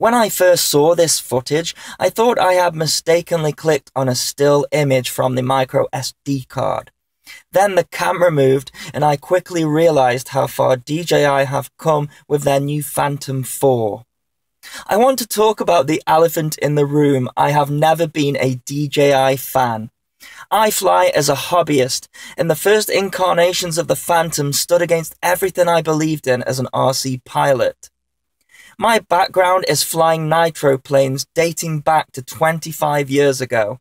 When I first saw this footage, I thought I had mistakenly clicked on a still image from the micro SD card. Then the camera moved and I quickly realized how far DJI have come with their new Phantom 4. I want to talk about the elephant in the room. I have never been a DJI fan. I fly as a hobbyist, and the first incarnations of the Phantom stood against everything I believed in as an RC pilot. My background is flying nitro planes dating back to 25 years ago.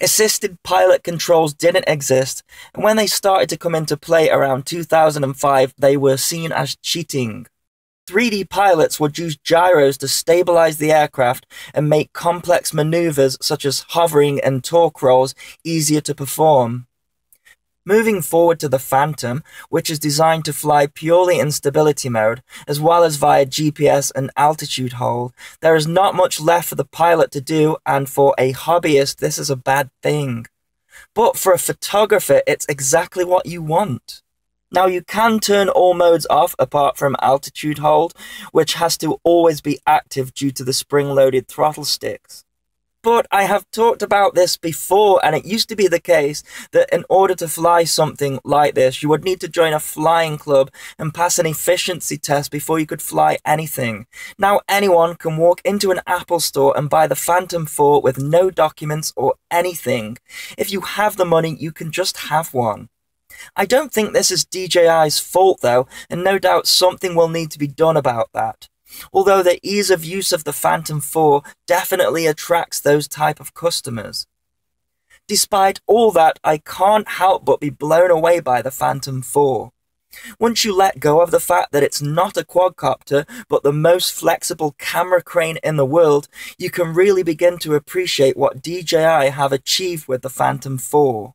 Assisted pilot controls didn't exist, and when they started to come into play around 2005, they were seen as cheating. 3D pilots would use gyros to stabilize the aircraft and make complex maneuvers such as hovering and torque rolls easier to perform. Moving forward to the Phantom, which is designed to fly purely in stability mode, as well as via GPS and altitude hold, there is not much left for the pilot to do, and for a hobbyist this is a bad thing. But for a photographer it's exactly what you want. Now you can turn all modes off apart from altitude hold, which has to always be active due to the spring-loaded throttle sticks. But I have talked about this before, and it used to be the case that in order to fly something like this, you would need to join a flying club and pass an efficiency test before you could fly anything. Now anyone can walk into an Apple store and buy the Phantom 4 with no documents or anything. If you have the money, you can just have one. I don't think this is DJI's fault though, and no doubt something will need to be done about that. Although the ease of use of the Phantom 4 definitely attracts those type of customers. Despite all that, I can't help but be blown away by the Phantom 4. Once you let go of the fact that it's not a quadcopter, but the most flexible camera crane in the world, you can really begin to appreciate what DJI have achieved with the Phantom 4.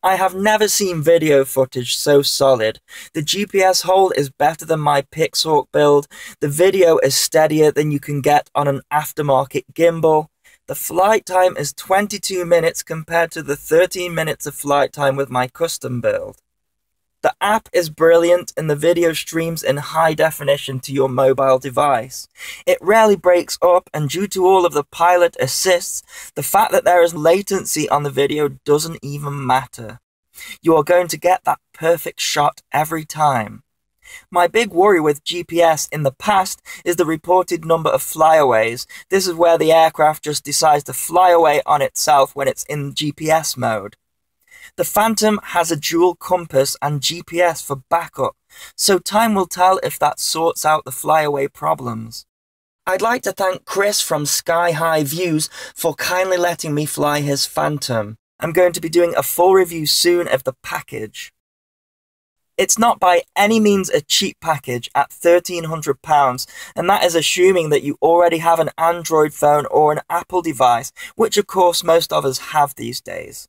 I have never seen video footage so solid. The GPS hold is better than my Pixhawk build, the video is steadier than you can get on an aftermarket gimbal, the flight time is 22 minutes compared to the 13 minutes of flight time with my custom build. The app is brilliant and the video streams in high definition to your mobile device. It rarely breaks up, and due to all of the pilot assists, the fact that there is latency on the video doesn't even matter. You are going to get that perfect shot every time. My big worry with GPS in the past is the reported number of flyaways. This is where the aircraft just decides to fly away on itself when it's in GPS mode. The Phantom has a dual compass and GPS for backup, so time will tell if that sorts out the flyaway problems. I'd like to thank Chris from Sky High Views for kindly letting me fly his Phantom. I'm going to be doing a full review soon of the package. It's not by any means a cheap package at £1,300, and that is assuming that you already have an Android phone or an Apple device, which of course most of us have these days.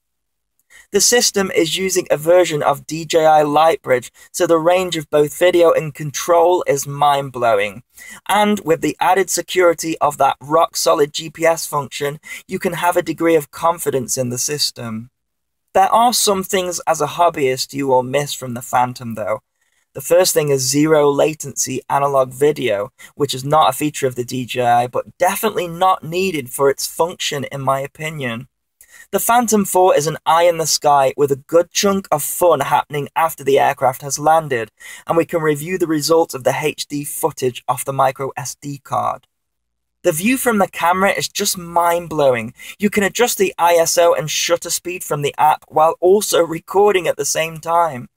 The system is using a version of DJI Lightbridge, so the range of both video and control is mind-blowing. And with the added security of that rock-solid GPS function, you can have a degree of confidence in the system. There are some things as a hobbyist you will miss from the Phantom though. The first thing is zero latency analog video, which is not a feature of the DJI, but definitely not needed for its function in my opinion. The Phantom 4 is an eye in the sky with a good chunk of fun happening after the aircraft has landed, and we can review the results of the HD footage off the micro SD card. The view from the camera is just mind-blowing. You can adjust the ISO and shutter speed from the app while also recording at the same time.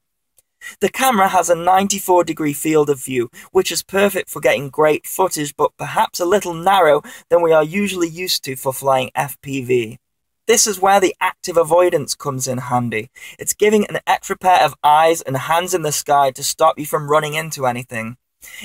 The camera has a 94-degree field of view, which is perfect for getting great footage, but perhaps a little narrow than we are usually used to for flying FPV. This is where the active avoidance comes in handy. It's giving an extra pair of eyes and hands in the sky to stop you from running into anything.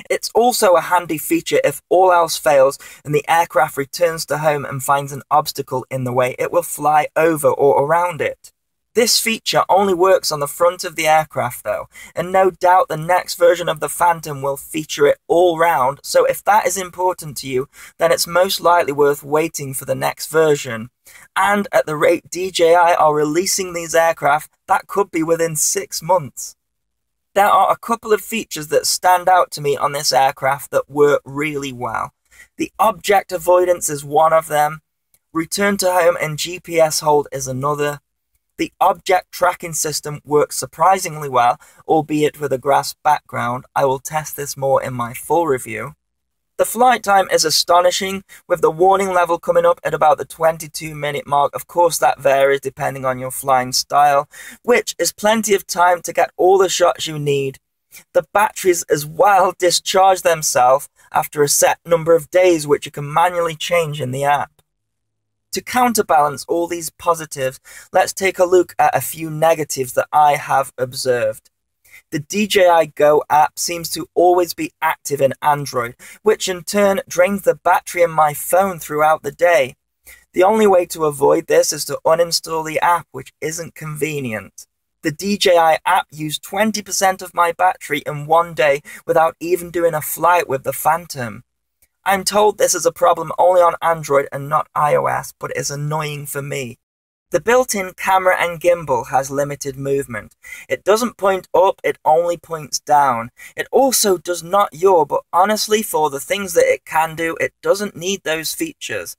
It's also a handy feature if all else fails and the aircraft returns to home and finds an obstacle in the way, it will fly over or around it. This feature only works on the front of the aircraft though, and no doubt the next version of the Phantom will feature it all round, so if that is important to you, then it's most likely worth waiting for the next version. And at the rate DJI are releasing these aircraft, that could be within 6 months. There are a couple of features that stand out to me on this aircraft that work really well. The object avoidance is one of them. Return to home and GPS hold is another. The object tracking system works surprisingly well, albeit with a grass background. I will test this more in my full review. The flight time is astonishing, with the warning level coming up at about the 22-minute mark. Of course, that varies depending on your flying style, which is plenty of time to get all the shots you need. The batteries as well discharge themselves after a set number of days, which you can manually change in the app. To counterbalance all these positives, let's take a look at a few negatives that I have observed. The DJI Go app seems to always be active in Android, which in turn drains the battery in my phone throughout the day. The only way to avoid this is to uninstall the app, which isn't convenient. The DJI app used 20% of my battery in one day without even doing a flight with the Phantom. I'm told this is a problem only on Android and not iOS, but it's annoying for me. The built-in camera and gimbal has limited movement. It doesn't point up, it only points down. It also does not yaw, but honestly, for the things that it can do, it doesn't need those features.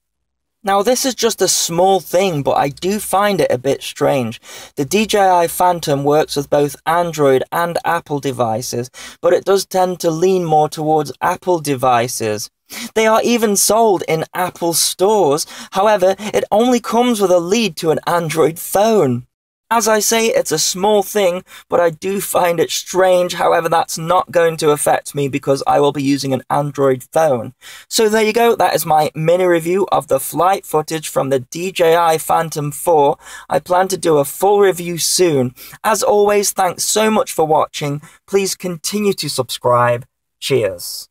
Now, this is just a small thing, but I do find it a bit strange. The DJI Phantom works with both Android and Apple devices, but it does tend to lean more towards Apple devices. They are even sold in Apple stores. However, it only comes with a lead to an Android phone. As I say, it's a small thing, but I do find it strange. However, that's not going to affect me because I will be using an Android phone. So there you go. That is my mini review of the flight footage from the DJI Phantom 4. I plan to do a full review soon. As always, thanks so much for watching. Please continue to subscribe. Cheers.